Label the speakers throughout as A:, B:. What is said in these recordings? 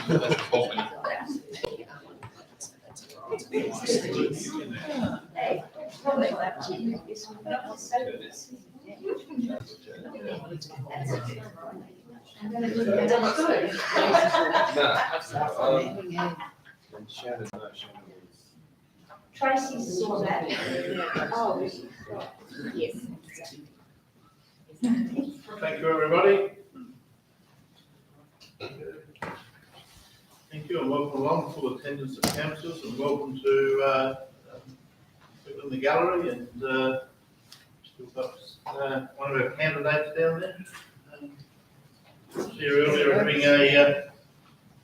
A: Tracy saw that. Oh, yes.
B: Thank you, everybody. Thank you, and welcome along, full attendance of councillors, and welcome to people in the gallery, and still got one of our candidates down there. Here earlier having a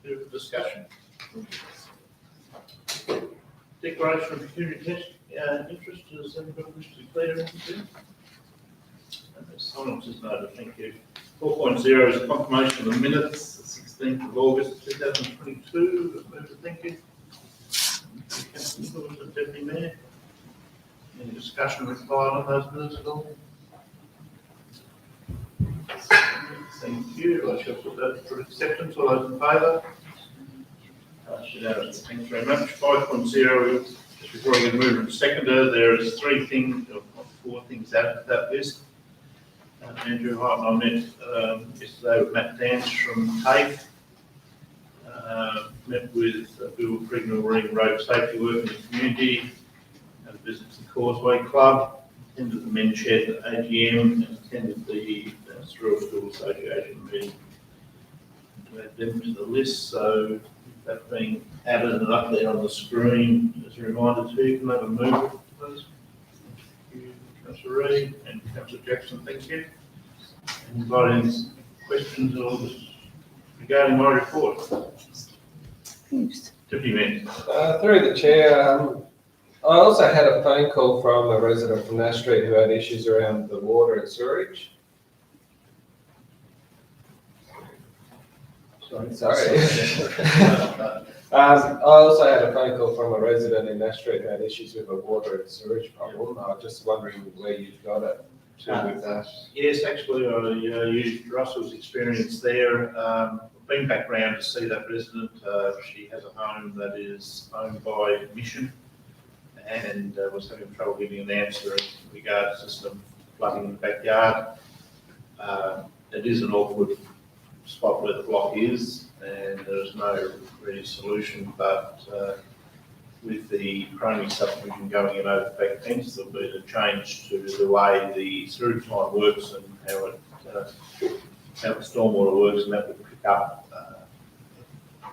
B: bit of a discussion. Declaration of pecuniary interest, does anybody wish to declare anything? Silence is noted, thank you. 4.0 is a confirmation of the minutes, the 16th of August 2022. Thank you. Councillor Lewis, the Deputy Mayor. Any discussion required on those minutes at all? Thank you. I shall put that for acceptance. All those in favour? Thanks very much. 5.0, just before I get moved and seconded, there is 3 things, or 4 things added to that list. Andrew Hart and I met yesterday with Matt Dance from TAFE. Met with Bill Frignell Marine Road Safety Work in the community, had a visit to the Causeway Club, attended the Men's Shed at AGM, and attended the Sorell School Association meeting. To add them to the list, so that being added and up there on the screen as a reminder to you, can I have a move, please? Thank you, Councillor Reid and Councillor Jackson, thank you. Anybody any questions or regarding my report? Deputy Mayor.
C: Through the chair, I also had a phone call from a resident from Nash Street who had issues around the water and sewerage. Sorry. I also had a phone call from a resident in Nash Street who had issues with a water and sewage problem. I was just wondering where you've got it to with that.
B: Yes, actually, I used Russell's experience there. Been back round to see that resident. She has a home that is owned by Mission, and was having trouble giving an answer in regards to some flooding in the backyard. It is an awkward spot where the block is, and there's no ready solution, but with the primary subdivision going in over the back fence, there'll be a change to the way the sewage line works and how the stormwater works, and that will pick up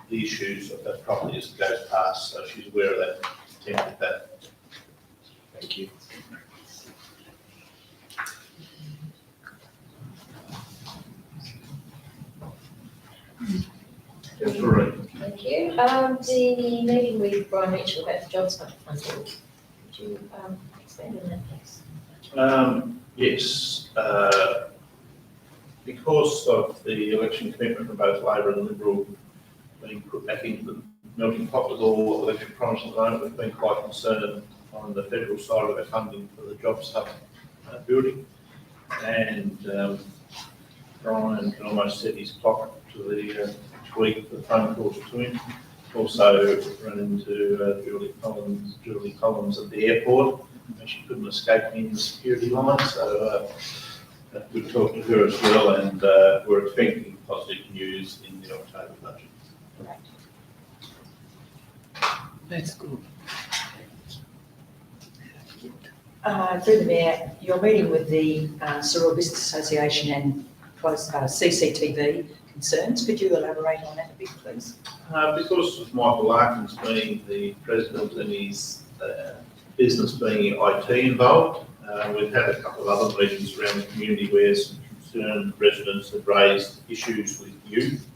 B: the issues of that property as it goes past, so she's aware of that, attended that. Thank you.
A: Thank you. The meeting with Brian Mitchell about the jobs fund funding. Would you expand on that, please?
B: Yes. Because of the election commitment from both Labor and Liberal being put back into the melting pot with all election promises at the moment, we've been quite concerned on the federal side of our funding for the Jobs Hub building. And Brian can almost set his clock to the week for the phone calls to him. Also run into Julie Collins at the airport. She couldn't escape me in the security line, so we talked to her as well, and we're expecting positive news in the October budget.
D: That's good.
E: Through the Mayor, you're meeting with the Sorell Business Association and CCTV concerns. Could you elaborate on that a bit, please?
B: Because of Michael Larkins being the president and his business being IT involved, we've had a couple of other meetings around the community where some concerned residents have raised issues with youth.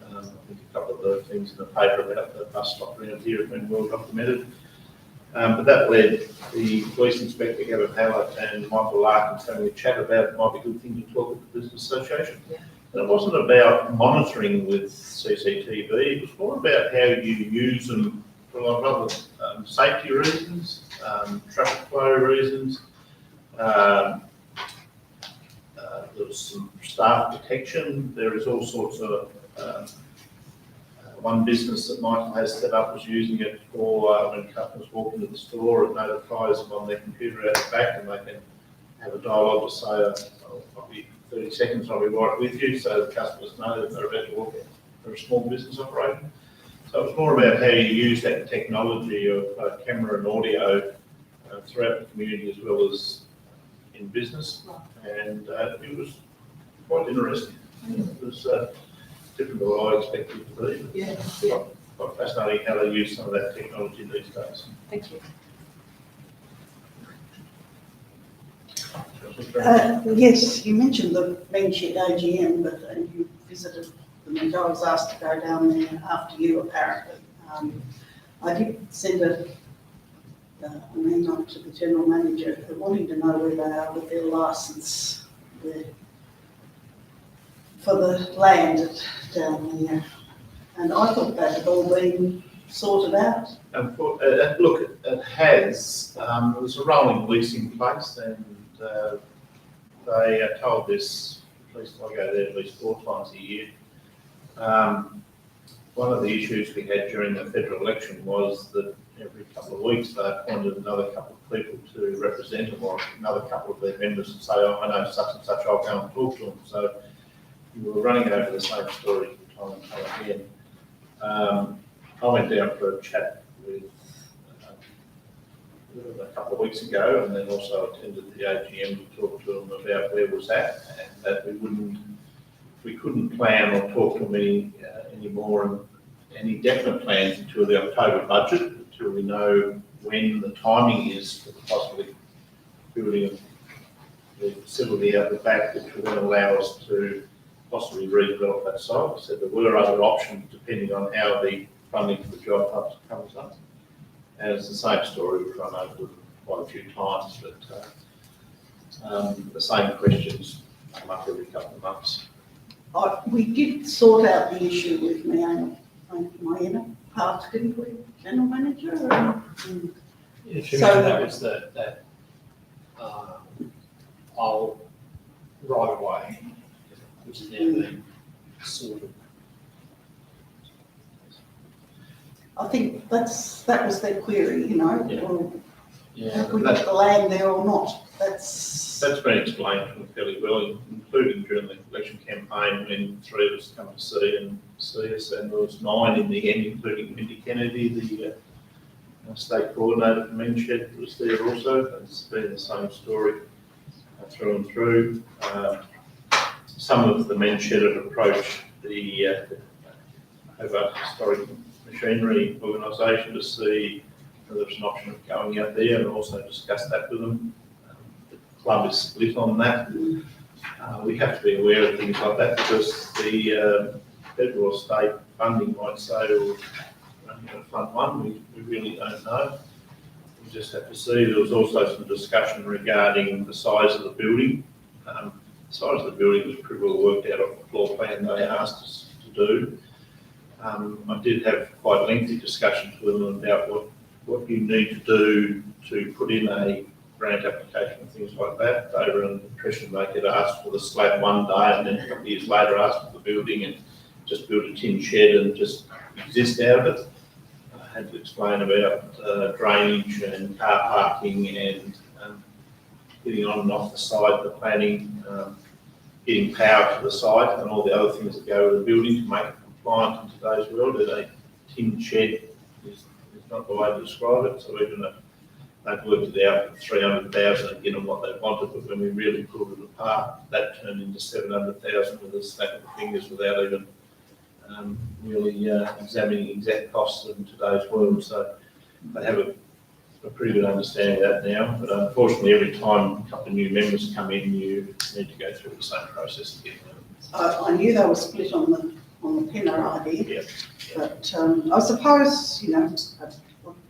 B: I think a couple of the things in the paper about the bus stop around here have been well documented. But that led the police inspector, Gavin Hallett, and Michael Larkins having a chat about it might be a good thing to talk with the Business Association.
E: Yeah.
B: And it wasn't about monitoring with CCTV, it was more about how you use them for a lot of other safety reasons, traffic flow reasons. There was some staff protection. There is all sorts of one business that Michael has set up was using it for when customers walk into the store, it notifies them on their computer at the back, and they can have a dialogue to say, I'll be 30 seconds, I'll be right with you, so the customers know that they're about to walk in for a small business operation. So it's more about how you use that technology of camera and audio throughout the community as well as in business, and it was quite interesting. It was different to what I expected it to be.
E: Yeah,
B: Quite fascinating how they use some of that technology these days.
E: thank you.
F: Yes, you mentioned the Bedshed AGM, but you visited them, and I was asked to go down there after you, apparently. I did send an email to the general manager wanting to know where they are with their licence for the land down there. And I thought that had all been sorted out.
B: Look, it has. There was a rolling lease in place, and they are told this, at least I go there at least 4 times a year. One of the issues we had during the federal election was that every couple of weeks they appointed another couple of people to represent them, or another couple of their members, and say, oh, I know such and such, I'll go and talk to them. So you were running over the same story time and time again. I went down for a chat with a couple of weeks ago, and then also attended the AGM to talk to them about where was that, and that we couldn't plan or talk to them anymore, and any definite plans until the October budget, until we know when the timing is for possibly building the facility out the back, which will then allow us to possibly redevelop that site. So there were other options depending on how the funding for the job comes up. And it's the same story, we've run over them quite a few times, but the same questions come up every couple of months.
F: We did sort out the issue with my inner part, didn't we, general manager?
D: Yeah, she
F: So
D: mentioned that was that old right of way, which is now being sorted.
F: I think that was their query, you know,
B: Yeah.
F: well,
D: Yeah,
F: have we got the land there or not? That's
B: been explained to them fairly well, including during the election campaign when 3 of us come to see us, and there was 9 in the end, including Mindy Kennedy, the state coordinator for Bedshed was there also. It's been the same story through and through. Some of the Bedshed have approached the Hobart Historic Machinery organisation to see whether there's an option of going out there, and also discuss that with them. The club is split on that. We have to be aware of things like that, because the federal or state funding might say, well, we're going to fund one, we really don't know. We just have to see. There was also some discussion regarding the size of the building. The size of the building was pretty well worked out off the floor plan they asked us to do. I did have quite lengthy discussions with them about what you need to do to put in a grant application and things like that. They were under the impression they could ask for the slab one day, and then a couple of years later ask for the building and just build a tin shed and just exist out of it. I had to explain about drainage and car parking and getting on and off the site, the planning, getting power to the site, and all the other things that go with the building to make it compliant in today's world. And a tin shed is not the way to describe it. So even they've worked it out for 300,000 again on what they wanted, but when we really pulled it apart, that turned into 700,000 with a snap of the fingers without even really examining exact costs in today's world. So they have a pretty good understanding of that now. But unfortunately, every time a couple of new members come in, you need to go through the same process again.
F: I knew they were split on the Penner idea,
B: Yeah.
F: but I suppose, you know,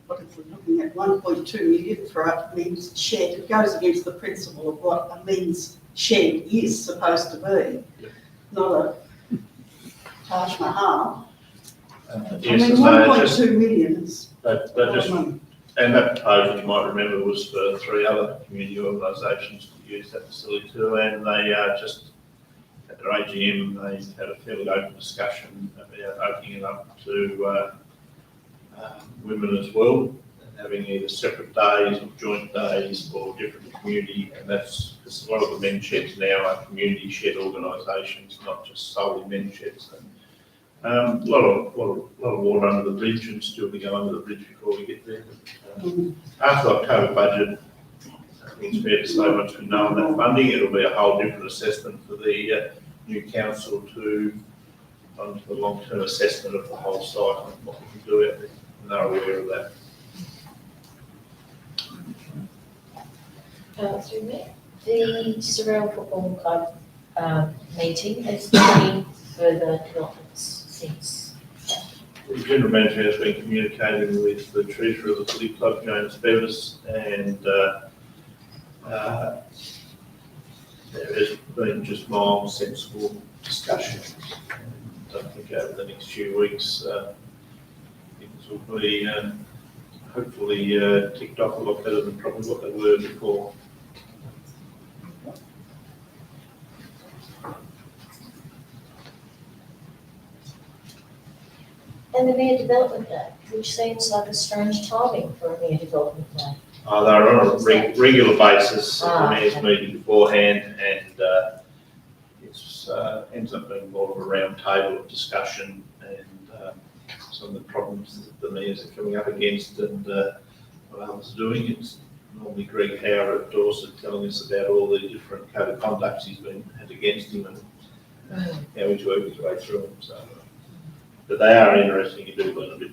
F: what if we're looking at 1.2 million for a men's shed? It goes against the principle of what a men's shed is supposed to be,
B: Yeah.
F: not a Taj Mahal. I
B: Yes,
F: mean,
B: and they
F: 1.2 million is
B: they
F: a lot
B: just,
F: of money.
B: and that proposal, you might remember, was for 3 other community organisations to use that facility too, and they just at their AGM, they had a fairly open discussion about opening it up to women as well, and having either separate days or joint days for different community, and that's because a lot of the men's sheds now are community shed organisations, not just solely men's sheds. And, a lot of water under the bridge, and still to go under the bridge before we get there. After the October budget, I think it's fair to say once we know that funding, it'll be a whole different assessment for the new council to onto the long-term assessment of the whole site and what we can do out there. And they're aware of that.
A: Through me. The Sorell Football Club meeting, has there been further developments since?
B: The general manager has been communicating with the treasurer of the footy club, James Bevis, and there has been just mild, sensible discussion. And I think over the next few weeks, things will be hopefully ticked off a lot better than probably what they were before.
A: And the Mayor Development Day, which seems like a strange timing for a Mayor Development Day.
B: They're on a regular basis at the mayor's meeting beforehand, and it ends up being more of a round table of discussion and some of the problems that the mayors are coming up against and what others are doing. It's normally Greg Howard at Dorset telling us about all the different code of conducts he's been had against him and how he's worked his way through them. So, but they are interesting. You do learn a bit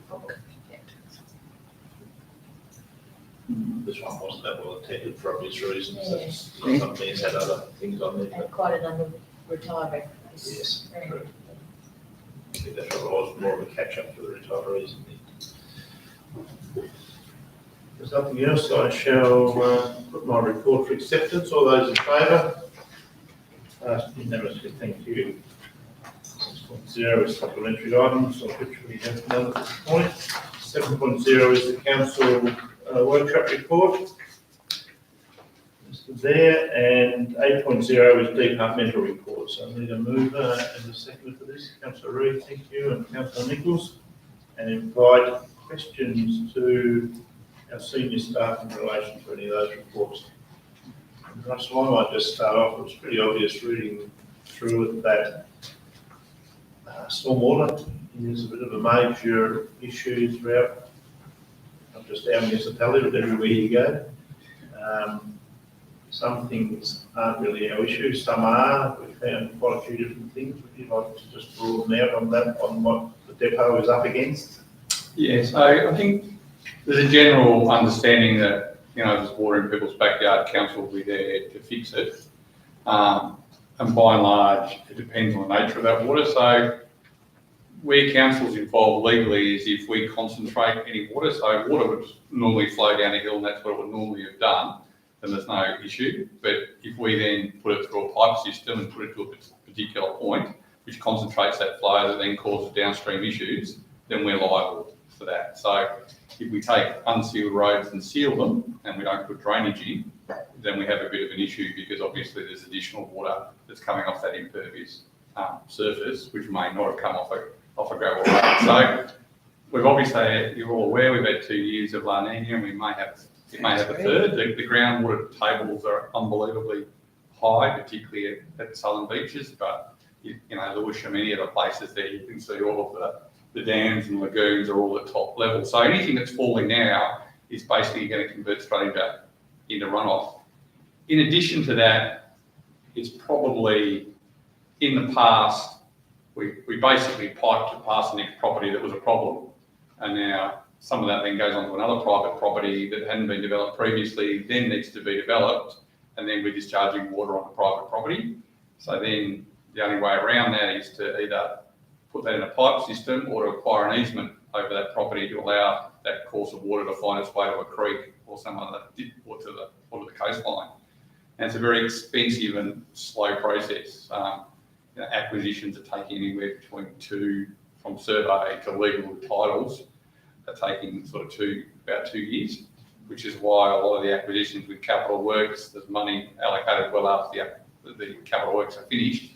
B: from them. This one wasn't that well attended for obvious reasons.
A: Yeah.
B: Some mayors had other things on there.
A: And quite a number of retirees.
B: Yes, true. I think that's what it was, more of a catch-up for the retirees. If there's nothing else, I shall put my report for acceptance. All those in favour? Unanimously, thank you. 6.0 is supplementary items, of which we have none at this point. 7.0 is the council workshop report. There, and 8.0 is departmental reports. So I need a mover and a seconder for this. Councillor Reid, thank you, and Councillor Nichols, and invite questions to our senior staff in relation to any of those reports. And Russell, I might just start off. It was pretty obvious reading through it that stormwater is a bit of a major issue throughout, not just our municipality, but everywhere you go. Some things aren't really our issue, some are. We found quite a few different things. Would you like to just broaden out on that, on what the depot is up against?
G: Yeah, so I think there's a general understanding that, you know, there's water in people's backyard, council will be there to fix it. And by and large, it depends on the nature of that water. So where council's involved legally is if we concentrate any water, so water would normally flow down a hill and that's what it would normally have done, then there's no issue. But if we then put it through a pipe system and put it to a particular point, which concentrates that flow that then causes downstream issues, then we're liable for that. So if we take unsealed roads and seal them and we don't put drainage in, then we have a bit of an issue because obviously there's additional water that's coming off that impervious surface, which may not have come off a gravel road. So we've obviously, you're all aware, we've had 2 years of La Nina, and it may have a third. The groundwater tables are unbelievably high, particularly at the southern beaches, but you know, Lewisham, any other places there, you can see all of the dams and lagoons are all at top level. So anything that's falling now is basically going to convert straight into runoff. In addition to that, it's probably in the past, we basically piped it past the next property that was a problem. And now some of that then goes on to another private property that hadn't been developed previously, then needs to be developed, and then we're discharging water on the private property. So then the only way around that is to either put that in a pipe system or to acquire an easement over that property to allow that course of water to find its way to a creek or some other, or to the coastline. And it's a very expensive and slow process. You know, acquisitions are taking anywhere between from survey to legal titles, are taking sort of about 2 years, which is why a lot of the acquisitions with capital works, there's money allocated well after the capital works are finished,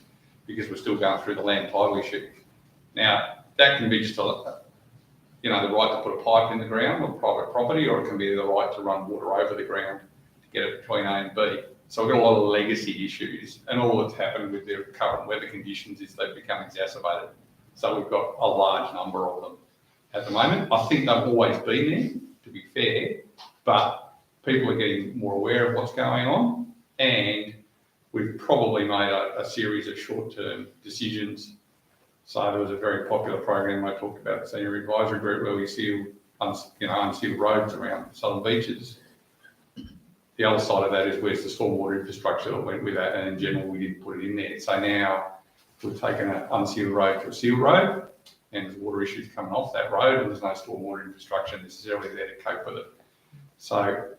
G: because we're still going through the land title issue. Now, that can be just the right to put a pipe in the ground on private property, or it can be the right to run water over the ground to get it between A and B. So we've got a lot of legacy issues, and all that's happened with the current weather conditions is they've become exacerbated. So we've got a large number of them at the moment. I think they've always been there, to be fair, but people are getting more aware of what's going on, and we've probably made a series of short-term decisions. So there was a very popular program I talked about, the Senior Advisory Group, where we sealed roads around southern beaches. The other side of that is where's the stormwater infrastructure that went with that, and in general we didn't put it in there. So now we've taken an unsealed road to a sealed road, and there's water issues coming off that road, and there's no stormwater infrastructure necessarily there to cope with it. So,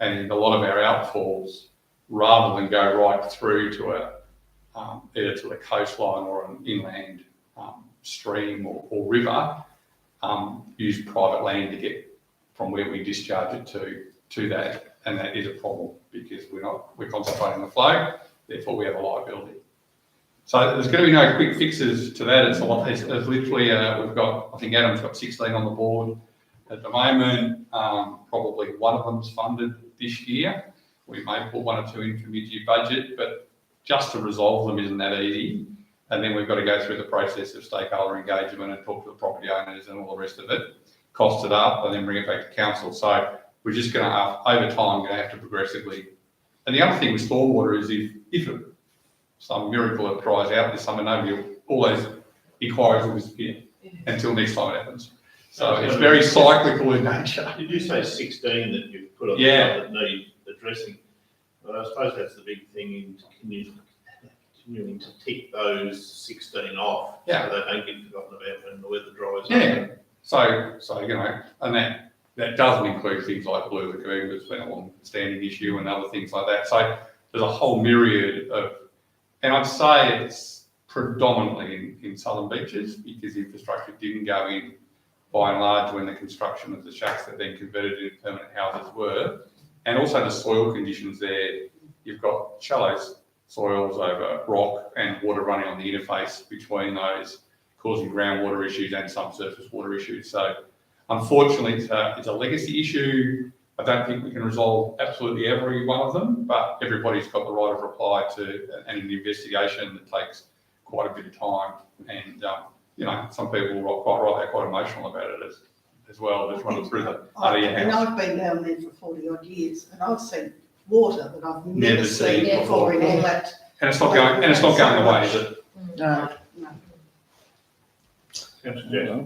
G: and a lot of our outfalls, rather than go right through to either to the coastline or an inland stream or river, use private land to get from where we discharge it to that. And that is a problem because we're concentrating on the flow, therefore we have a liability. So there's going to be no quick fixes to that. It's literally, we've got, I think Adam's got 16 on the board at the moment. Probably one of them's funded this year. We may put one or two in for mid-year budget, but just to resolve them isn't that easy. And then we've got to go through the process of stakeholder engagement and talk to the property owners and all the rest of it, cost it up, and then bring it back to council. So we're just going to have, over time, going to have to progressively. And the other thing with stormwater is if some miracle it dries out this summer, all those inquiries will disappear until next time it happens. So it's very cyclical in nature.
B: Did you say 16 that you've put on that need addressing? Well, I suppose that's the big thing in continuing to tick those 16 off, so they don't get forgotten about when the weather dries up.
G: Yeah. So and that doesn't include things like the Blue Lagoon, that's been a long-standing issue, and other things like that. So there's a whole myriad of, and I'd say it's predominantly in southern beaches because the infrastructure didn't go in by and large when the construction of the shacks that then converted into permanent houses were. And also the soil conditions there, you've got shallow soils over rock and water running on the interface between those, causing groundwater issues and some surface water issues. So unfortunately, it's a legacy issue. I don't think we can resolve absolutely every one of them, but everybody's got the right of reply to an investigation that takes quite a bit of time. And, some people are quite emotional about it as well, just running through the out of your house.
F: And I've been down there for 40 odd years, and I've seen water that I've never seen before in all that.
G: And it's not going away, is it?
F: No.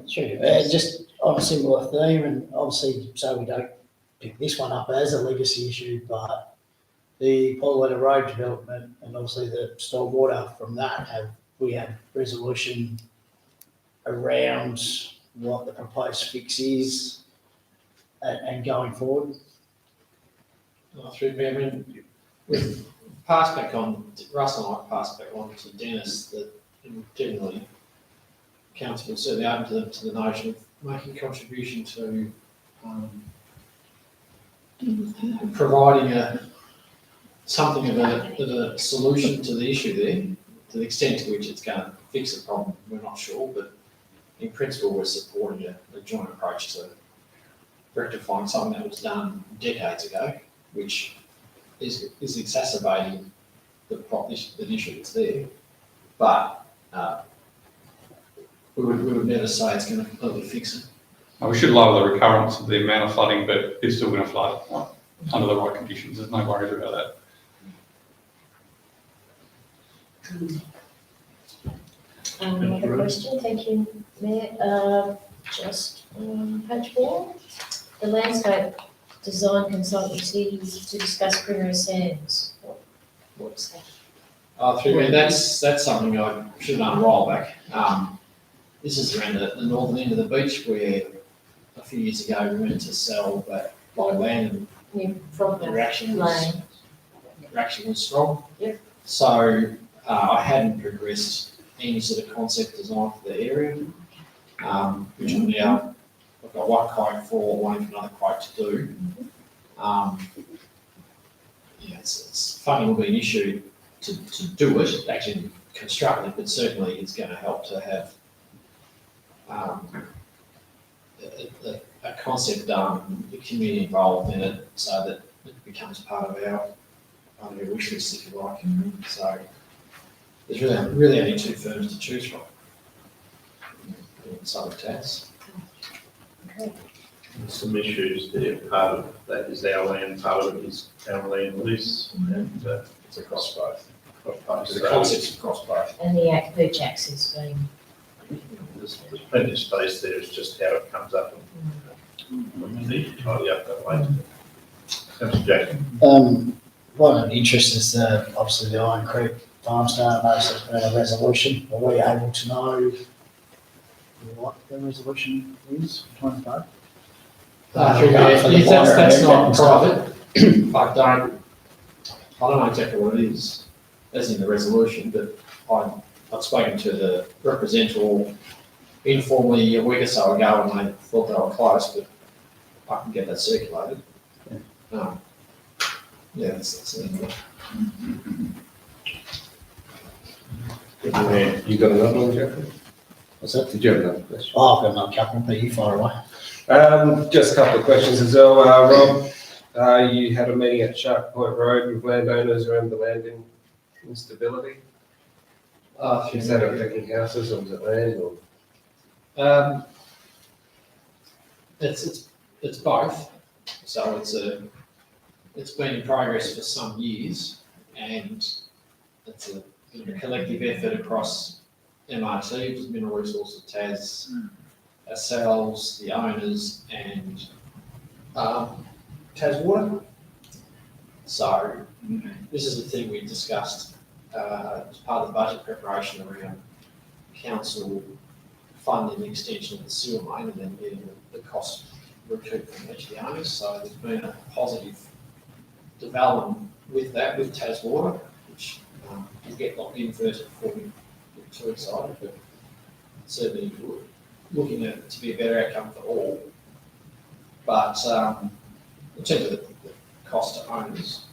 B: Sure.
H: Just on a similar theme, and obviously, so we don't pick this one up as a legacy issue, but the Pauletta Road development and obviously the stormwater from that, we have resolution around what the proposed fix is and going forward.
D: Through me, I mean, we've passed back on, Russell and I passed back on to Dennis that generally council is certainly open to the notion of making a contribution to providing something of a solution to the issue there. To the extent to which it's going to fix the problem, we're not sure, but in principle, we're supporting a joint approach to rectifying something that was done decades ago, which is exacerbating the issue that's there. But we would never say it's going to completely fix it.
G: We should lower the recurrence of the amount of flooding, but it's still going to flood under the right conditions. There's no worries about that.
A: Another question, thank you, Mayor. Just page 4, the landscape design consultancy to discuss Primrose Sands. What's that?
D: Through me, that's something I should have done a while back. This is around the northern end of the beach where a few years ago we went to sell that by land and the reaction was strong.
A: Yep.
D: So I hadn't progressed any sort of concept design for the area, which I'm now, I've got one quote for, waiting for another quote to do. It's funny, it will be an issue to do it, actually constructive, but certainly it's going to help to have a concept done, the community involved in it, so that it becomes part of our wish list, if you like. So there's really only two firms to choose from. Southern Tass.
A: Okay.
B: There's some issues there. Part of that is our land, part of it is our land lease, and
D: It's across both.
B: both.
D: The concept's across both.
A: And the purge access being,
B: There's plenty of space there, it's just how it comes up. And we need to tidy up that later. Councillor Jackson.
H: What I'm interested is obviously the Iron Creek Farmstay. I noticed there's been a resolution. Are we able to know what the resolution is between both?
D: Yes, that's not
H: and stuff.
D: private. I don't know exactly what it is, as in the resolution, but I've spoken to the representative informally a week or so ago, and they thought they were close, but I can get that circulated. Yeah, that's it.
C: You got another one, Jeffrey?
H: What's that?
C: Did you have another question?
H: Oh, I've got another couple, but you fire away.
C: Just a couple of questions as well. Rob, you had a meeting at Shark Point Road with landowners around the land instability. Is that affecting houses or is it land or?
D: It's both. So it's been in progress for some years, and it's a collective effort across MRT, which is Mineral Resources Tas, ourselves, the owners, and Tas Water. So this is the thing we discussed as part of the budget preparation around council funding the extension of the sewer main and then getting the cost recouped from each of the owners. So there's been a positive development with that, with Tas Water, which will get locked in first before we get too excited, but certainly looking at it to be a better outcome for all. But in terms of the cost to owners,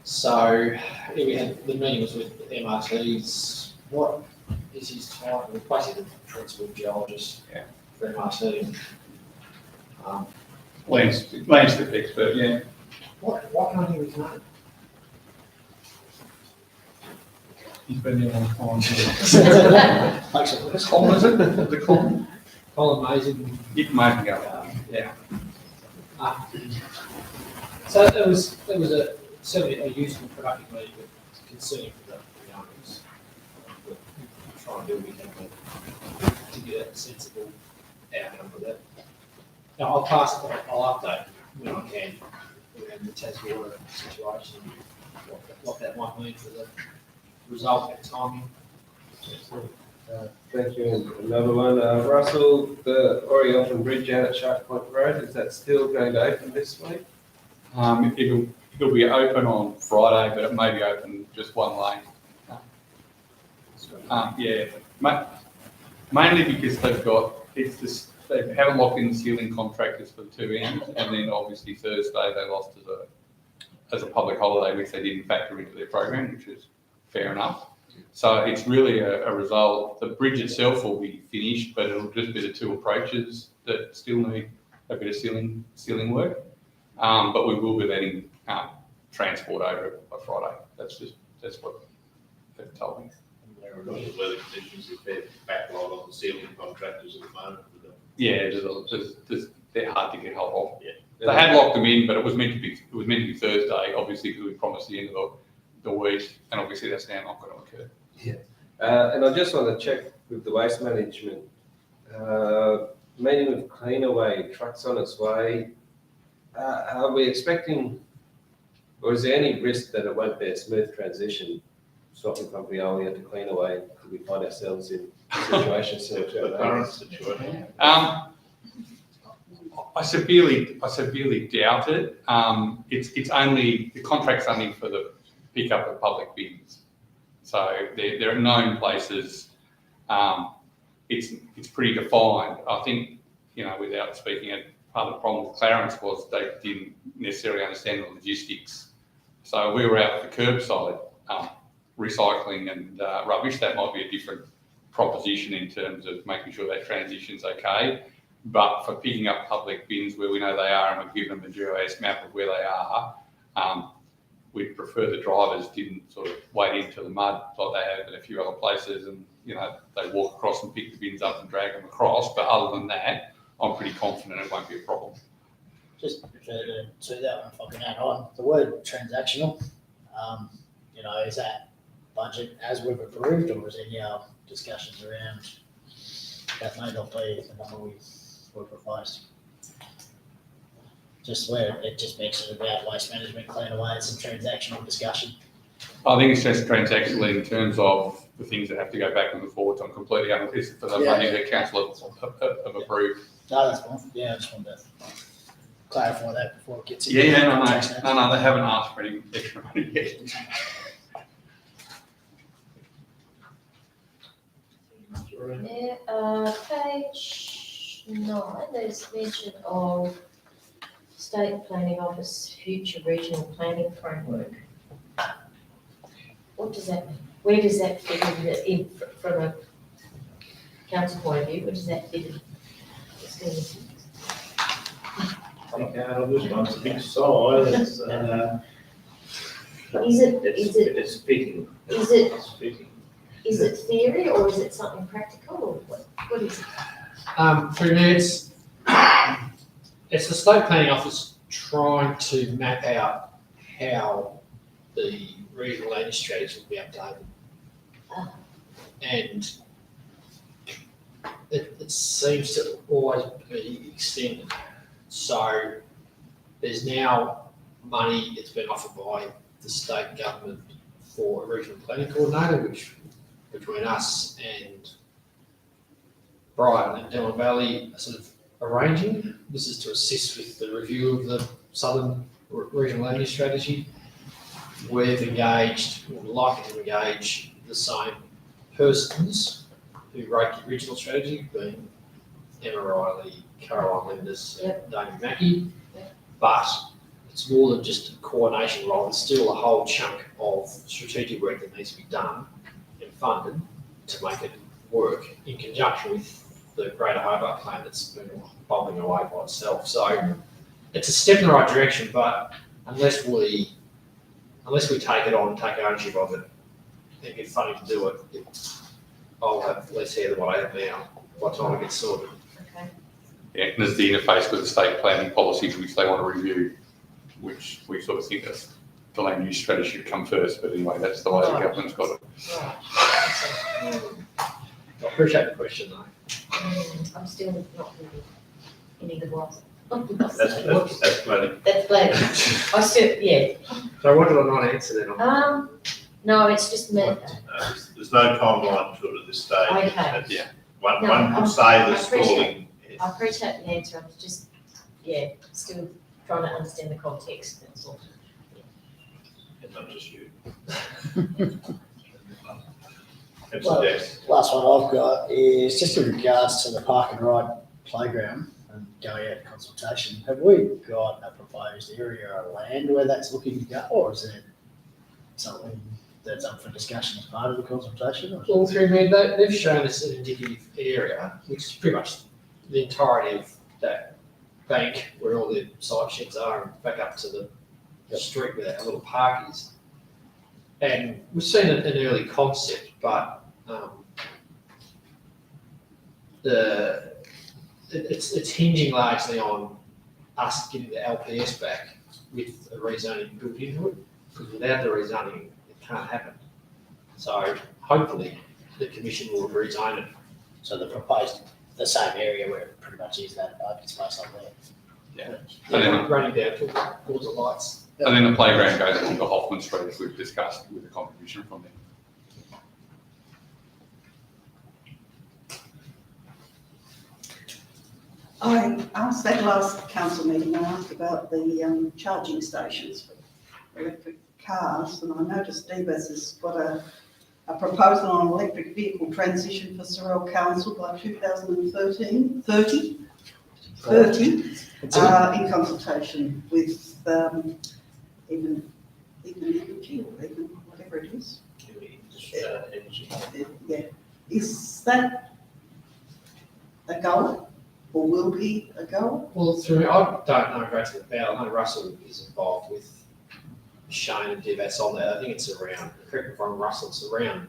D: so yeah, we had the meeting was with MRT's. What is his title? Basically the principal geologist for MRT.
G: Landscape expert, yeah.
D: Why can't he retain?
G: He's been there a long time.
H: Makes it worse.
G: Colin, is it? Is it Colin?
D: Colin Mason.
G: It might go.
D: Yeah. So it was certainly a useful, productive meeting, but concerning for the owners. But we try and do what we can to get a sensible outcome for that. Now I'll update when I can around the Tas Water situation, what that might mean for the result and timing.
C: Thank you. And another one, Russell, the Orielton Bridge out at Shark Point Road, is that still going to open this week?
G: It'll be open on Friday, but it may be open just one lane. Mainly because they haven't locked in the ceiling contractors for the two ends, and then obviously Thursday they lost as a public holiday, which they didn't factor into their program, which is fair enough. So it's really a result. The bridge itself will be finished, but it'll just be the two approaches that still need a bit of ceiling work. But we will be letting transport over by Friday. That's what they've told me.
B: We're not the weather conditions, if they're backlog on the ceiling contractors at the moment.
G: Yeah, they're hard to get hold of.
B: Yeah.
G: They had locked them in, but it was meant to be Thursday, obviously, because we promised the end of the week, and obviously that's now not going to occur.
C: Yeah. And I just want to check with the waste management. Meeting with Cleanaway, trucks on its way. Are we expecting, or is there any risk that it won't be a smooth transition, swapping from Veolia to Cleanaway? Could we find ourselves in situations similar to
B: The current situation.
G: I severely doubt it. It's only the contract's only for the pickup of public bins, so they're at known places. It's pretty defined. I think without speaking, part of the problem with Clarence was they didn't necessarily understand the logistics. So we were out at the curbside recycling and rubbish, that might be a different proposition in terms of making sure that transition's okay. But for picking up public bins where we know they are and we've given them a GIS map of where they are, we'd prefer the drivers didn't sort of wade into the mud like they have in a few other places, and they walk across and pick the bins up and drag them across. But other than that, I'm pretty confident it won't be a problem.
H: Just to that one, if I can add on, the word transactional, is that budget as we've approved, or is there any discussions around that may not be the number we proposed? Just where it just mentioned about waste management, clean away, and some transactional discussion.
G: I think it's just transactional in terms of the things that have to go back and forth. I'm completely unpissed for the money that council have approved.
H: No, that's fine. Yeah, I just wanted to clarify that before it gets into
G: Yeah, no, they haven't asked for any extra money yet.
A: Page 9, there's mention of State Planning Office future regional planning framework. What does that mean? Where does that fit in from a council point of view? Where does that fit in?
B: This one's a big size. It's fitting.
A: Is it theory or is it something practical, or what is it?
D: For me, it's the State Planning Office trying to map out how the regional land use strategy will be updated. And it seems to always be extended. So there's now money that's been offered by the state government for a regional planning coordinator, which between us and Brian and Dillon Valley are sort of arranging. This is to assist with the review of the Southern Regional Land Use Strategy. We've engaged, or likely to engage, the same persons who wrote the original strategy, being Emma Riley, Caroline Linders, and Damien Mackey. But it's more than just a coordination role. There's still a whole chunk of strategic work that needs to be done and funded to make it work in conjunction with the Greater Hobart Plan that's been bubbling away by itself. So it's a step in the right direction, but unless we take it on, take ownership of it, it'd be funny to do it. I'll have less hair than what I have now by the time it gets sorted.
A: Okay.
G: Yeah, and there's the interface with the state planning policies which they want to review, which we sort of think that the land use strategy should come first, but anyway, that's the way the government's got it.
A: Right.
D: I appreciate the question though.
A: I'm still not really in either one.
B: That's plenty.
A: That's plenty. I still, yeah.
D: So what did I not answer then?
A: No, it's just me.
B: There's no timeline to it at this stage.
A: Okay.
G: Yeah.
B: One could say the stalling.
A: I appreciate the answer. I'm just, still trying to understand the context. That's all.
B: And not just you. It's
H: Well,
B: a yes.
H: last one I've got is just in regards to the park and ride playground and going out consultation. Have we got a proposed area of land where that's looking to go, or is it something that's up for discussion as part of the consultation? Or?
D: All through me, they've shown us an indicative area, which is pretty much the entirety of that bank where all the side sheds are, and back up to the street where that little park is. And we've seen an early concept, but it's hinging largely on us getting the LPS back with a rezoning built into it, because without the rezoning, it can't happen. So hopefully the commission will rezone it.
H: So the proposed, the same area where it pretty much is that open space up there.
D: Running down towards the lights.
G: And then the playground goes along the Hoffman Street, as we've discussed, with the contribution from there.
F: I asked that last council meeting, I asked about the charging stations for electric cars, and I noticed DBAS has got a proposal on electric vehicle transition for Sorell Council by 2030, in consultation with even energy or even whatever it is.
B: energy.
F: Yeah. Is that a goer or will be a goer?
D: Well, I don't know a great deal about, I know Russell is involved with Shane and Divas on there. I think it's around, correct me if I'm wrong, Russell, it's around,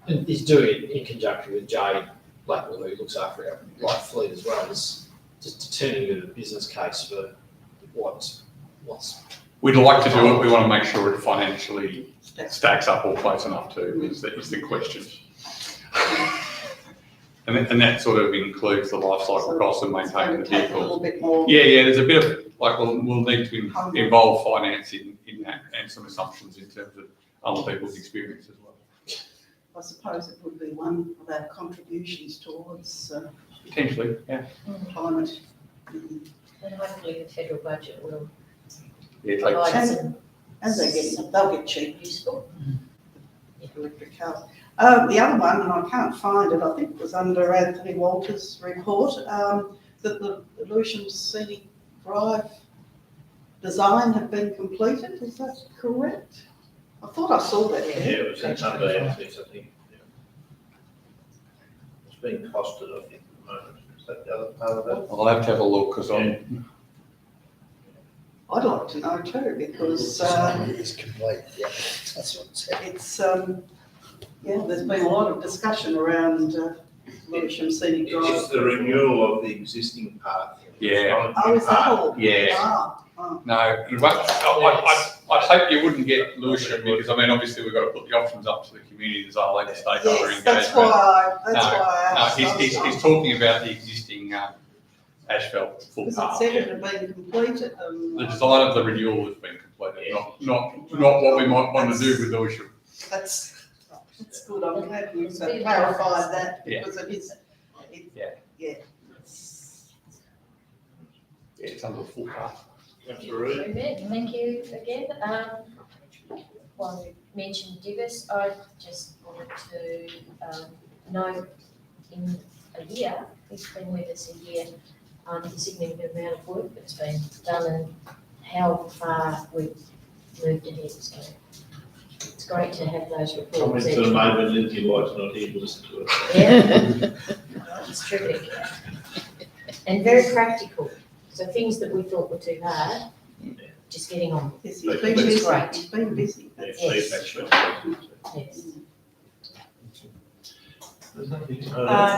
D: and he's doing it in conjunction with Jade Blackwell, who looks after our light fleet as well, is just turning it into a business case for what's.
G: We'd like to do it, we want to make sure it financially stacks up or close enough to, is the question. And that sort of includes the life cycle costs of maintaining the
F: Take a
G: vehicle.
F: little bit more.
G: Yeah, there's a bit of, like, we'll need to involve finance in that and some assumptions in terms of other people's experience as well.
F: I suppose it would be one of our contributions towards
G: Potentially, yeah.
F: climate.
A: And hopefully the federal budget will
G: Yeah,
A: provide
F: And-
A: some
F: As they'll get cheap.
A: useful.
F: Electric cars. The other one, and I can't find it, I think it was under Anthony Walters' report, that the Lewisham Scenic Drive design had been completed, is that correct? I thought I saw that.
B: Yeah, it was in under access, I think. Yeah. It's being costed, I think, at the moment. Is that the other part of that?
G: I'll have to have a look because I'm.
F: I'd like to know too, because
H: It's complete, yeah, that's what it said.
F: it's, there's been a lot of discussion around Lewisham Scenic Drive.
B: It's the renewal of the existing path.
G: Yeah.
F: Oh, is that all?
G: Yeah. No, you won't, I'd hope you wouldn't get Lewisham because, I mean, obviously we've got to put the options up to the community as our local stakeholder
F: Yes, that's
G: engagement.
F: why I asked.
G: No, he's talking about the existing asphalt
F: Because it
G: footpath.
F: said it had been completed.
G: The design of the renewal has been completed, not what we might want to do with Lewisham.
F: That's good, I'm glad you've clarified that,
G: Yeah.
F: because it is,
G: Yeah.
F: yeah.
G: Yeah, it's under the footpath.
B: Absolutely.
A: Thank you again. While we mentioned Divis, I just wanted to note in a year, he's been with us a year, the significant amount of work that's been done and how far we've moved ahead. So it's great to have those reports.
B: Comments
A: each
B: to the
A: month.
B: neighbour, Lindsay White's not here to listen to it.
A: Yeah. It's terrific. And very practical. So things that we thought were too hard, just getting on.
F: Yes,
B: But
F: he's been
A: it's
F: busy,
A: great.
F: he's been busy.
B: Yeah,
A: Yes.
B: feedback's
A: Yes.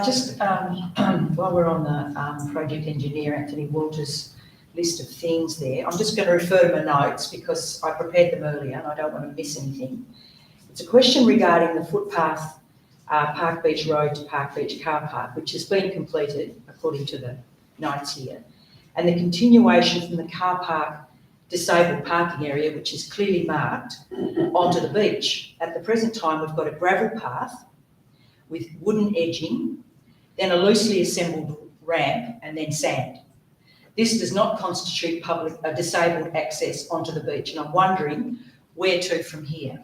E: Just while we're on the project engineer, Anthony Walters' list of things there, I'm just going to refer to my notes because I prepared them earlier and I don't want to miss anything. It's a question regarding the footpath, Park Beach Road to Park Beach Car Park, which has been completed according to the notes here, and the continuation from the car park disabled parking area, which is clearly marked, onto the beach. At the present time, we've got a gravel path with wooden edging, then a loosely assembled ramp, and then sand. This does not constitute disabled access onto the beach, and I'm wondering where to from here.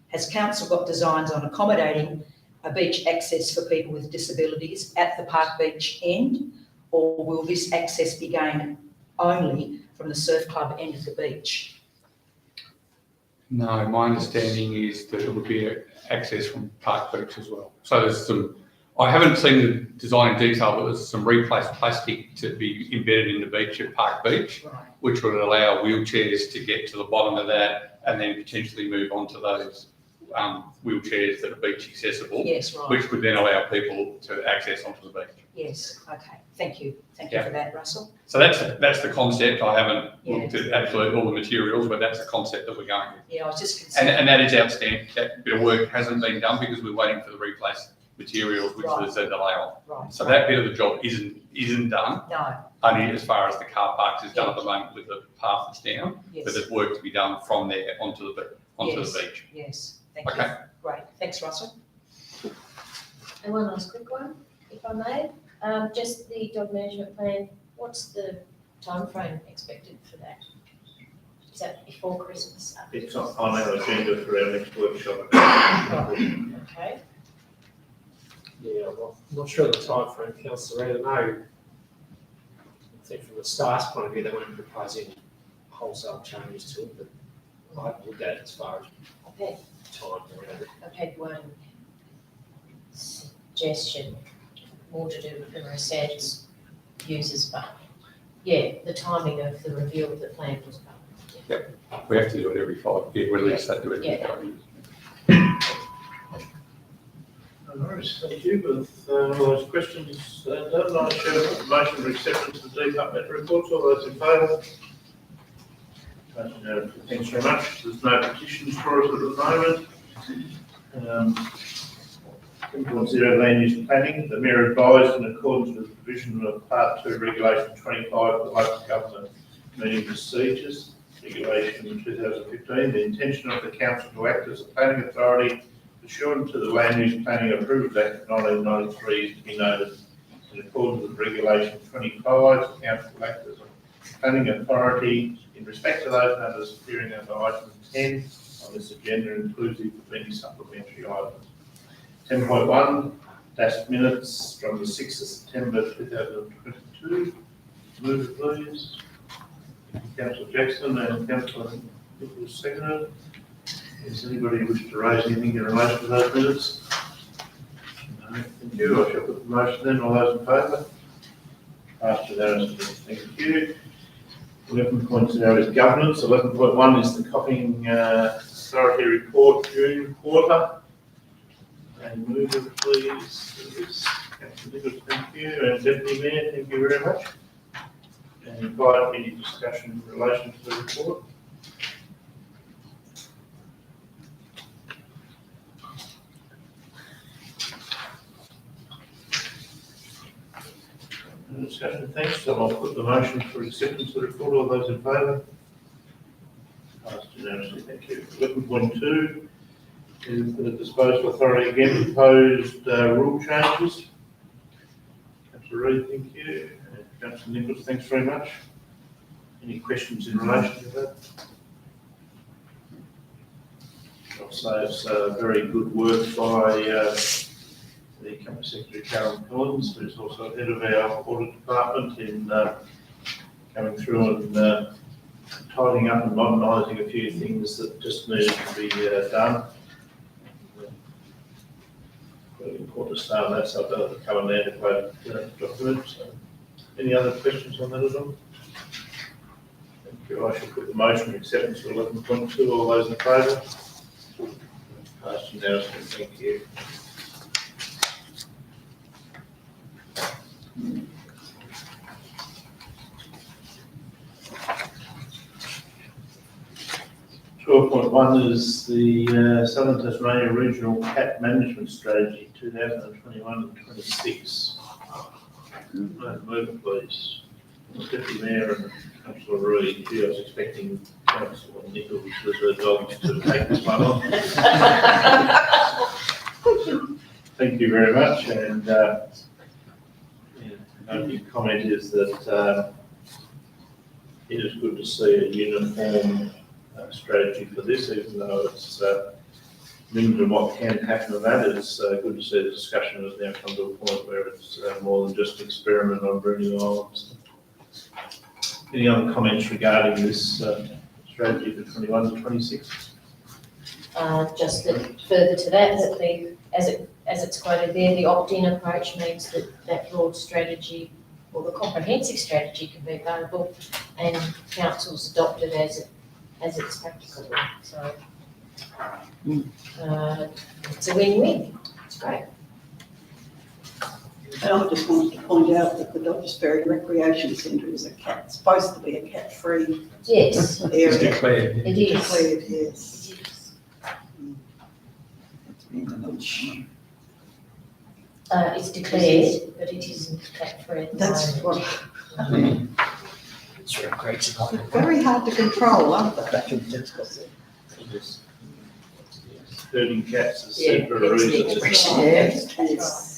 E: Has council got designs on accommodating a beach access for people with disabilities at the Park Beach end, or will this access be gained only from the surf club end of the beach?
G: No, my understanding is that it would be access from Park Beach as well. So there's some, I haven't seen the design in detail, but there's some replaced plastic to be embedded in the beach at Park Beach,
E: Right.
G: which would allow wheelchairs to get to the bottom of that and then potentially move on to those wheelchairs that are beach accessible,
E: Yes, right.
G: which would then allow people to access onto the beach.
E: Yes, okay. Thank you. Thank you
G: Yeah.
E: for that, Russell.
G: So that's the concept. I haven't
E: Yeah.
G: looked at absolutely all the materials, but that's the concept that we're going with.
E: Yeah, I was just concerned.
G: And that is outstanding. That bit of work hasn't been done because we're waiting for the replaced materials, which
E: Right.
G: there's a delay on.
E: Right.
G: So that bit of the job isn't done,
E: No,
G: only as far as the car parks is done at the moment with the path that's down.
E: yes,
G: But there's work to be done from there onto the
E: Yes.
G: beach.
E: yes. Thank you.
G: Okay.
E: Great. Thanks, Russell.
A: And one last quick one, if I may. Just the dog management plan, what's the timeframe expected for that? Is that before Christmas?
B: It's on our agenda for our next workshop.
A: Okay.
D: Yeah, well, I'm not sure of the timeframe, councillor, I know, I think from the staff's point of view, they weren't proposing wholesale changes to it, but I would go as far as.
A: I I've had one suggestion, more to do with the Reset's users, but yeah, the timing of the review of the plan was bad.
G: We have to do it every 5 years, we at least have to do it every 5 years.
B: No worries, thank you. With all those questions done, I share the motion for acceptance of the departmental reports. All those in favour? Thanks very much. There's no petitions for us at the moment. 10.0 land use planning. The Mayor advised in accordance with the provision of Part 2 Regulation 25 of the Local Government Meeting Procedures, Regulation 2015, the intention of the Council to act as a planning authority pursuant to the Land Use Planning Approved Act of 1993 is to be noted. In accordance with Regulation 25, the Council will act as a planning authority in respect to those matters appearing under item 10 on this agenda, inclusive of any supplementary items. 10.1, dash minutes from the 6th of September 2022. Move it, please. Councillor Jackson and Councillor Nichols seconded. Does anybody wish to raise anything in relation to those minutes? No, thank you. I shall put the motion then. All those in favour? Passed unanimously. Thank you. 11.0 is governance. 11.1 is the copying authority report June quarter. And move it, please. Councillor Nichols, thank you. And Deputy Mayor, thank you very much. And invite any discussion in relation to the report. No discussion, thanks. So I'll put the motion for acceptance of the report. All those in favour? Passed unanimously, thank you. 11.2 is the disposal authority again proposed rule changes. Councillor Reid, thank you. And Councillor Nichols, thanks very much. Any questions in relation to that? I'll say it's very good work by the Company Secretary Karen Collins, who's also head of our audit department, in coming through and tidying up and modernising a few things that just needed to be done. Really important to start on that, so I've got to cover an adequate document. So, any other questions on that at all? Thank you. I shall put the motion of acceptance for 11.2. All those in favour? Passed unanimously. Thank you. .1 is the Southern Tasmania Regional Cat Management Strategy 2021-26. Move it, please. Deputy Mayor and Councillor Reid, I was expecting Councillor Nichols with her dogs to take this one on. Thank you very much. And the only comment is that it is good to see a uniform strategy for this, even though it's limited what can happen of that. It's good to see the discussion has now come to a point where it's more than just an experiment on breeding islands. Any other comments regarding this strategy for 21 to 26?
A: Just that further to that, as it's quoted there, the opt-in approach means that broad strategy or the comprehensive strategy can be available and council's adopted as it's practicable. So it's a win-win. It's great.
F: And I just wanted to point out that the Dobbs Ferry Recreation Centre is supposed to be a cat-free
A: Yes,
F: area.
C: It's declared.
A: it is.
F: Declared, yes.
A: It is.
F: It's been announced.
A: It's declared, but it isn't cat-free at the
F: That's
A: moment.
F: what,
H: It's very great to go
F: very hard to control, aren't they?
H: back in the
B: Herding cats is
A: Yeah,
B: said for a
A: it's the
B: reason.
A: expression.
F: Yes,
A: That's
F: yes.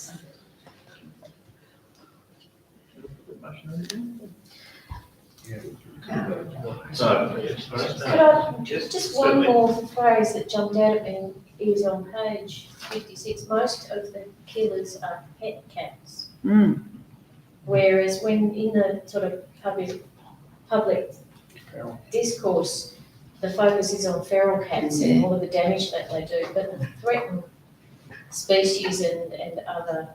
B: So, yes,
A: Could I, just one more phrase that jumped out at me is on page 56, most of the killers are pet cats. Whereas when in the sort of public discourse, the focus is on feral cats and all of the damage that they do, but the threatened species and other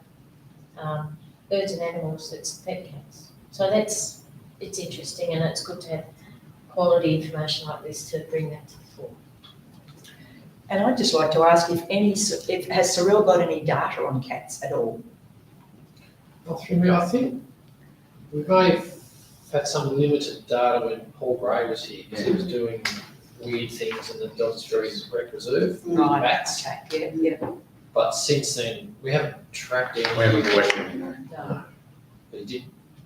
A: birds and animals, it's pet cats. So it's interesting, and it's good to have quality information like this to bring that to the fore.
E: And I'd just like to ask if has Sorell got any data on cats at all?
D: Not through me, I think we may have had some limited data when Paul Gray was here, because he was doing weird things in the Dodge Street Rec Reserve with
E: Right,
D: bats.
E: okay, yeah.
D: But since then, we haven't tracked any.
G: We haven't worked with him.
E: No.
D: But he did,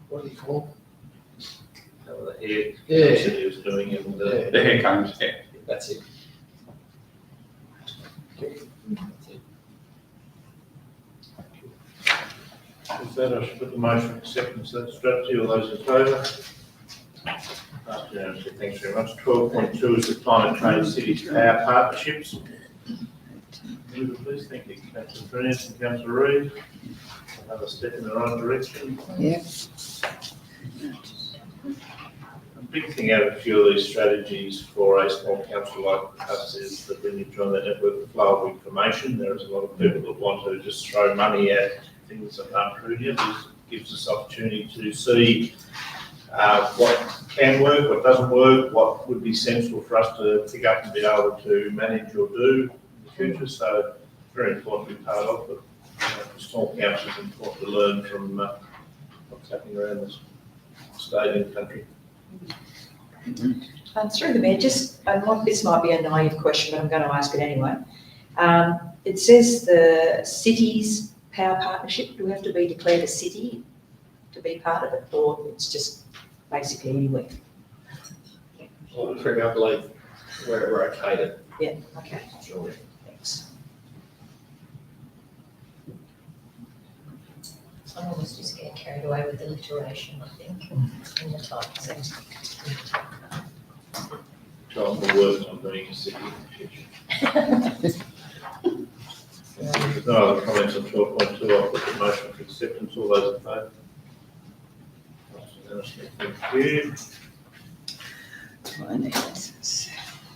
D: what did he call
B: The hair,
D: Yeah.
B: that he was doing, and
D: Yeah.
G: The hair combs, yeah.
D: it? That's it.
B: with that, I should put the motion of acceptance of that strategy. All those in favour? Passed unanimously. Thanks very much. 12.2 is the Climate Change Cities Power Partnerships. Move it, please. Thank you, Councillor Grant and Councillor Reid. Another step in the right direction.
I: Yeah.
B: A big thing out of a few of these strategies for a small council like us is that when you join that network, the flow of information, there is a lot of people that want to just throw money at things that aren't true yet. This gives us opportunity to see what can work, what doesn't work, what would be sensible for us to pick up and be able to manage or do in the future. So very important to be part of, but for small councils, it's important to learn from what's happening around this state and country.
E: Through the mayor, this might be a naive question, but I'm going to ask it anyway. It says the city's power partnership. Do we have to be declared a city to be part of it, or it's just basically anywhere?
D: Well, for me, I believe we're located.
E: Yeah, okay,
D: Sure.
E: thanks.
A: Someone was just getting carried away with the alliteration, I think, in the type.
B: John will work on being a city in the future. There's no other comments on 12.2. I'll put the motion for acceptance. All those in favour? Thank you.
I: Finances.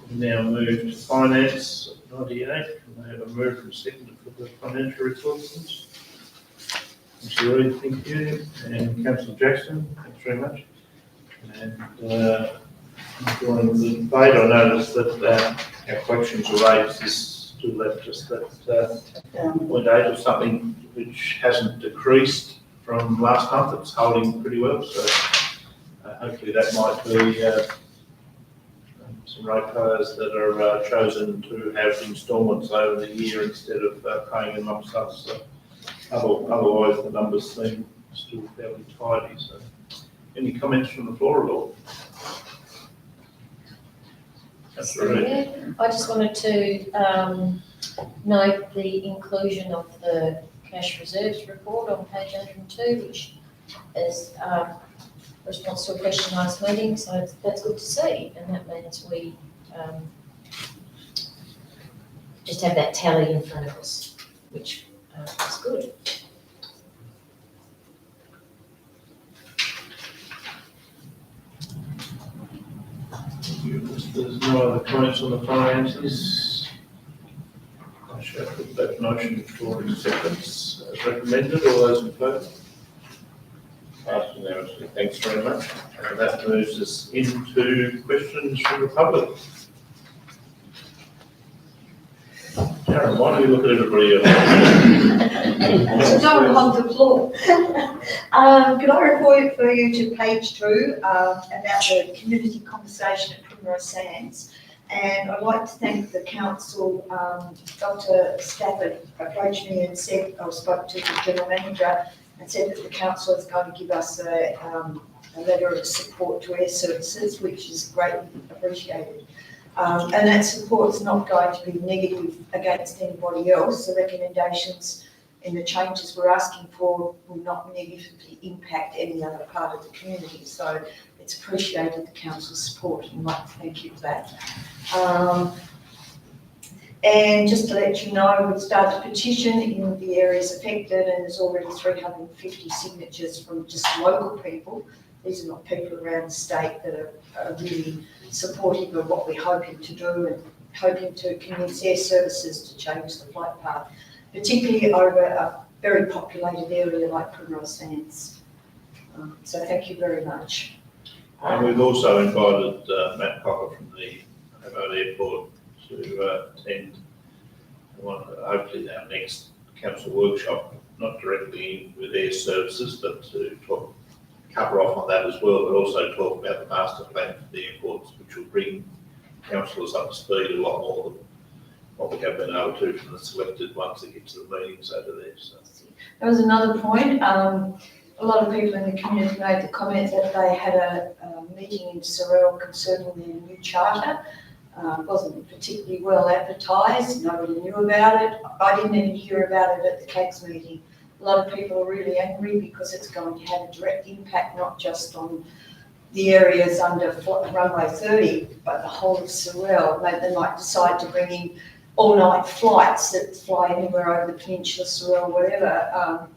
B: We now move to finance 98. Can I have a move from second for the financial reports? Councillor Reid, thank you. And Councillor Jackson, thanks very much. And during the debate, I noticed that our collections rate is still left just that 0.8 or something, which hasn't decreased from last month. It's holding pretty well, so hopefully that might be some ratepayers that are chosen to have instalments over the year instead of paying in lump sums. So otherwise, the numbers seem still fairly tidy. So, any comments from the floor at all?
A: Yeah, I just wanted to note the inclusion of the cash reserves report on page 102, which is response to a question last meeting, so that's good to see, and that means we just have that tally in front of us, which is good.
B: There's no other comments on the finances. I shall put that motion for acceptance as recommended. All those in favour? Passed unanimously. Thanks very much. And that moves us into questions from the public. Sharon, why do you look at everybody else?
J: Don't hog the floor. Could I refer you to page 2 about the community conversation at Primrose Sands? And I'd like to thank the council. Dr. Stafford approached me and said, I spoke to the general manager and said that the council is going to give us a letter of support to air services, which is greatly appreciated. And that support is not going to be negative against anybody else. The recommendations and the changes we're asking for will not negatively impact any other part of the community. So it's appreciated, the council's support, and I'd like to thank you for that. And just to let you know, we've started a petition in the areas affected, and there's already 350 signatures from just local people these are not people around the state that are really supportive of what we're hoping to do and hoping to convince their services to change the flight path, particularly over a very populated area like Primrose Sands. So thank you very much.
B: And we've also invited Matt Cocker from the Hobart Airport to attend hopefully our next council workshop, not directly with air services, but to cover off on that as well, but also talk about the master plan for the airports, which will bring councillors up to speed a lot more than what we have been able to from the selected ones that get to the meetings over there. So.
J: There was another point. A lot of people in the community made the comment that they had a meeting in Sorell concerning their new charter. It wasn't particularly well advertised. Nobody knew about it. I didn't even hear about it at the CAGS meeting. A lot of people are really angry because it's going to have a direct impact, not just on the areas under runway 30, but the whole of Sorell. They might decide to bring in all-night flights that fly anywhere over the peninsula, Sorell, whatever.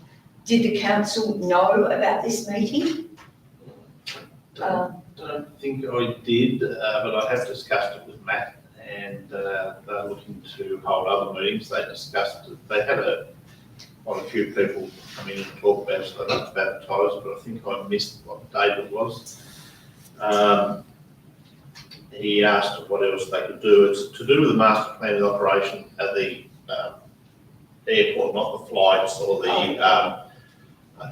J: Did the council know about this meeting?
B: Don't think I did, but I have discussed it with Matt, and they're looking to hold other meetings. They discussed it. They had quite a few people come in and talk about it, so they don't advertise it, but I think I missed what date it was. He asked what else they could do. It's to do with the master plan of operation at the airport, not the flights or the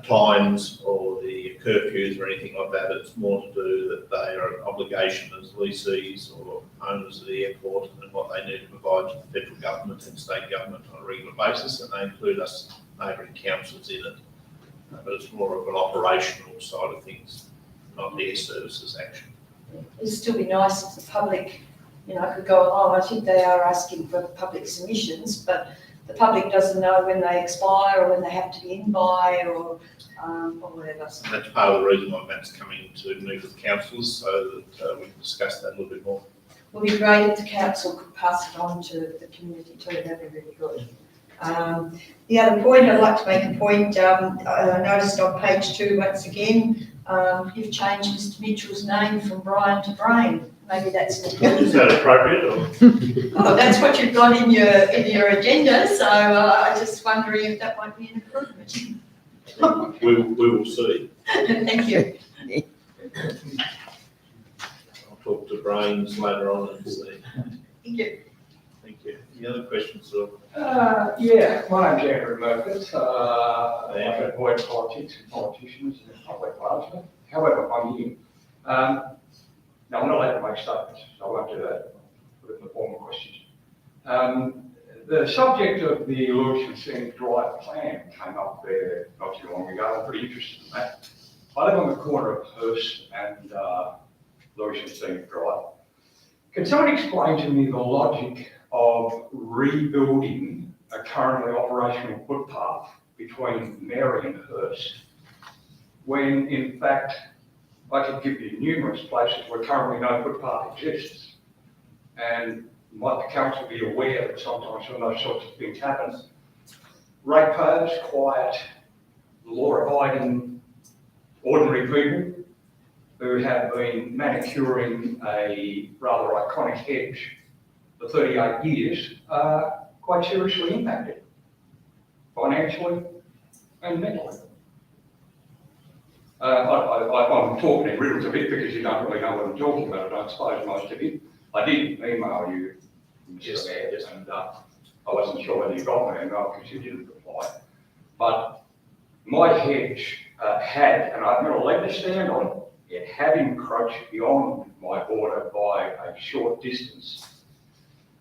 B: times or the curfews or anything like that. It's more to do that they are an obligation as lessees or owners of the airport and what they need to provide to the federal government and state government on a regular basis, and they include us neighbouring councils in it. But it's more of an operational side of things, not the air services action.
J: It'd still be nice if the public, could go along. I think they are asking for public submissions, but the public doesn't know when they expire or when they have to be in by or whatever. So
B: and that's part of the reason why Matt's coming to meet with councillors, so that we can discuss that a little bit more.
J: it would be great if the council could pass it on to the community too. That'd be really good. The other point, I'd like to make a point. I noticed on page 2 once again, you've changed Mr. Mitchell's name from Brian to Brain. Maybe that's an
B: Is that appropriate? Or?
J: Well, that's what you've got in your agenda, so I'm just wondering if that might be an improvement.
B: We will see.
J: Thank you.
B: I'll talk to Brains later on and see.
J: Thank you.
B: Thank you. Any other questions? Or?
I: Yeah, my name's Andrew Murphy. I avoid politics and politicians and public largely. However, I'm here. No, I'm not allowed to make statements, so I won't do that. Put it in the form of questions. The subject of the Lewisham Scenic Drive plan came up there not too long ago. I'm pretty interested in that. I live on the corner of Hurst and Lewisham Scenic Drive. Can someone explain to me the logic of rebuilding a currently operational footpath between Mary and Hurst when, in fact, I could give you numerous places where currently no footpath exists, and might the council be aware that sometimes when those sorts of things happen, ratepayers, quiet, law-abiding, ordinary people who have been manicuring a rather iconic hedge for 38 years are quite seriously impacted, financially and mentally. I'm talking in riddles a bit because you don't really know what I'm talking about, I suppose most of you. I did email you, Mr. Mayor, and I wasn't sure whether you got my email because you didn't reply. But my hedge had, and I've got a leg to stand on, it had encroached beyond my border by a short distance.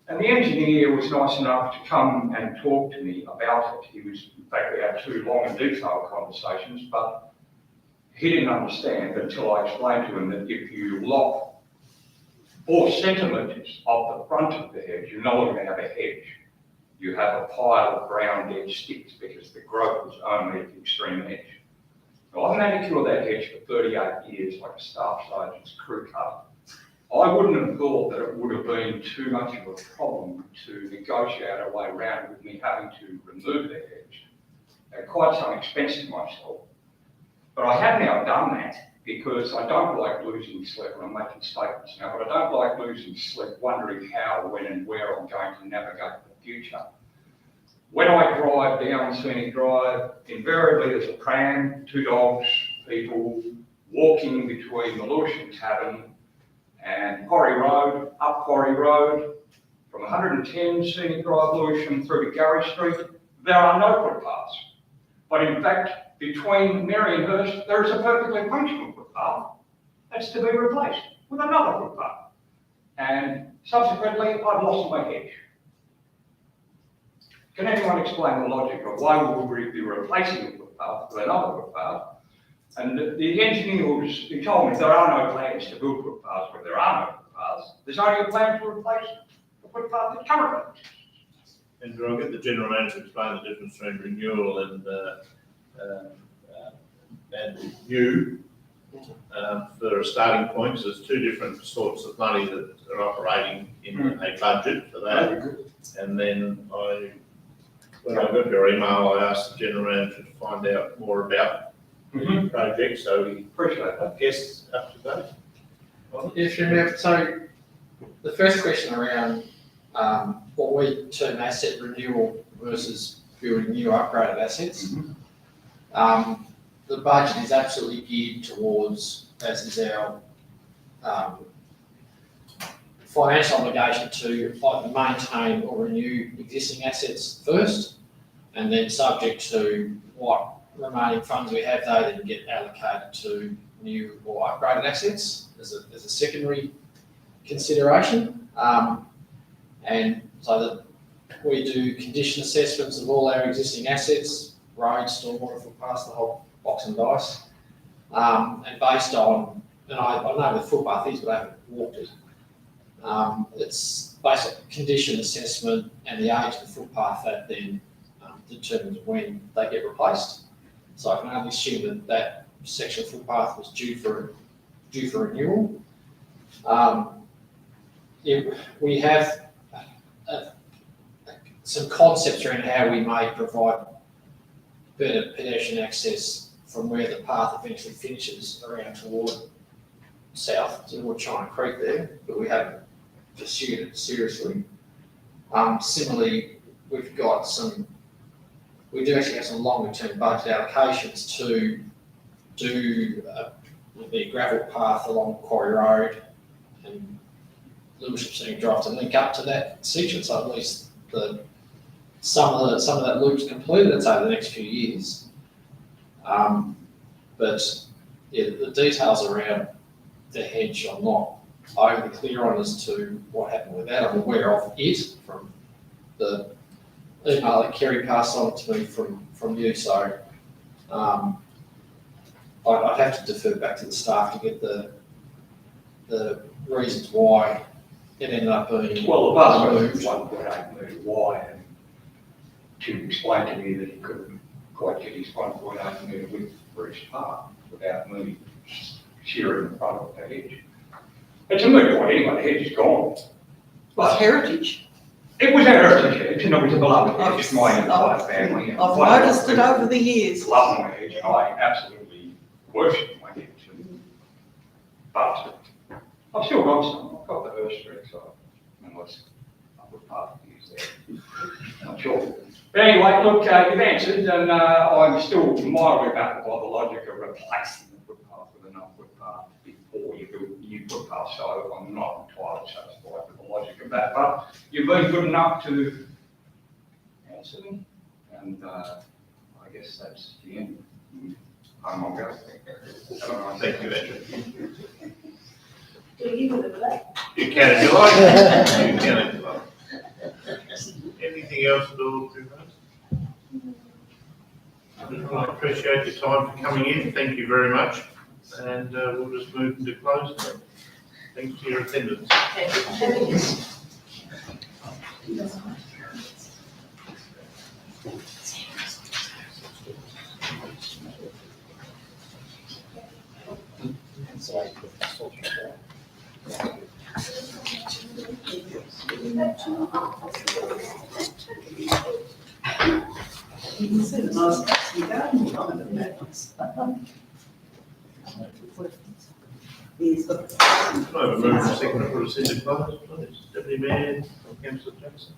I: And the engineer was nice enough to come and talk to me about it. In fact, we had 2 long and detailed conversations, but he didn't understand until I explained to him that if you lock 4 centimetres of the front of the hedge, you're no longer have a hedge. You have a pile of ground dead sticks because the growth was only at the extreme edge. Now, I've manicured that hedge for 38 years like a staff sergeant's crew cut. I wouldn't have thought that it would have been too much of a problem to negotiate our way around with me having to remove the hedge at quite some expense to myself. But I have now done that because I don't like losing sleep, and I'm making statements now, but I don't like losing sleep wondering how, when and where I'm going to navigate the future. When I drive down Scenic Drive, invariably there's a pram, 2 dogs, people walking between the Lewisham Tavern and Quarry Road, up Quarry Road, from 110 Scenic Drive Lewisham through to Gary Street. There are no footpaths. But in fact, between Marianhurst, there is a perfectly functional footpath that's to be replaced with another footpath. And subsequently, I've lost my hedge. Can anyone explain the logic of why would we be replacing a footpath with another footpath? And the engineers, he told me there are no plans to build footpaths where there are no footpaths. There's only a plan to replace the footpath that currently exists.
B: And I'll get the general manager to explain the difference between renewal and new. For a starting point, because there's 2 different sorts of money that are operating in a budget for that. And then when I got your email, I asked the general manager to find out more about the project, so we
I: Appreciate that.
B: I guess up to date.
D: Yes, remember, so the first question around what we term asset renewal versus building new upgraded assets. The budget is absolutely geared towards, as is our financial obligation, to either maintain or renew existing assets first, and then subject to what remaining funds we have, they then get allocated to new or upgraded assets as a secondary consideration. And so that we do condition assessments of all our existing assets, roads, stormwater, footpaths, the whole box and dice. And based on, and I know the footpath is, but I haven't walked it. It's based on condition assessment and the age of the footpath that then determines when they get replaced. So I can only assume that that section of footpath was due for renewal. We have some concepts around how we may provide better pedestrian access from where the path eventually finishes around toward south, toward China Creek there, but we haven't pursued it seriously. Similarly, we do actually have some longer term budget allocations to do the gravel path along Quarry Road and Lewisham Scenic Drive to link up to that section, so at least some of that loop's completed. That's over the next few years. But yeah, the details around the hedge I'm not overly clear on as to what happened with that. I'm aware of it from the email that Kerry passed on to me from you, so I'd have to defer back to the staff to get the reasons why it ended up being
I: Well, the bus
D: moved.
I: was 1.8 metre wide, and Tim explained to me that he couldn't quite get his 1.8 metre width for each path without me shearing the front of the hedge. It's a moot point anyway, the hedge is gone.
F: It's heritage.
I: It was a heritage hedge, and it was a beloved hedge, it's my entire family. and
F: I've
I: one of
F: noticed
I: my
F: it over the years.
I: people love my hedge, and I absolutely worship my hedge. But I've still got some. I've got the Hurst Street side, unless I would part of use there. Not sure. But anyway, look, you've answered, and I'm still mildly baffled by the logic of replacing the footpath with another footpath before you build a new footpath. So I'm not entirely satisfied with the logic of that. But you've been good enough to answer me, and I guess that's the end. I'm on go.
B: Thank you, Andrew.
J: Do you with that?
B: You can if you like. You can if you like. Anything else at all, I appreciate your time for coming in. Thank you very much. And we'll just move into closing. Thanks for your attendance.
F: You can see the nice garden behind it, that was. He's got.
B: Can I have a move and second to put us into close, please? Deputy Mayor, Councillor Jackson.